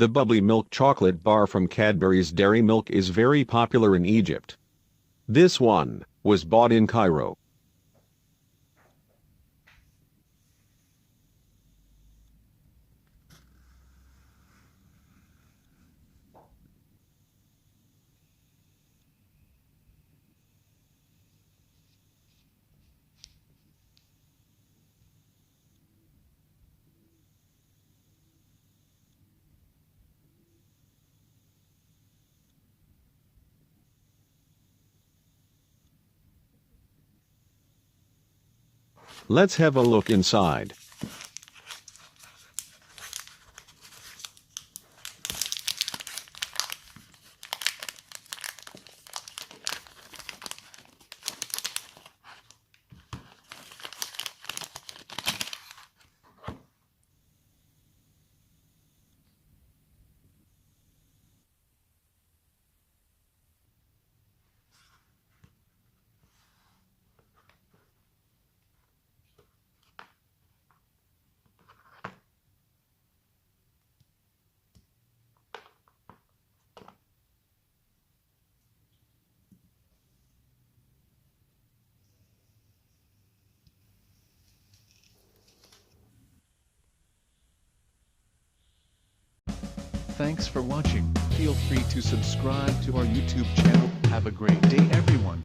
The Bubbly milk chocolate bar from Cadbury's Dairy Milk is very popular in Egypt. This one was bought in Cairo. Let's have a look inside. Thanks for watching. Feel free to subscribe to our YouTube channel. Have a great day everyone.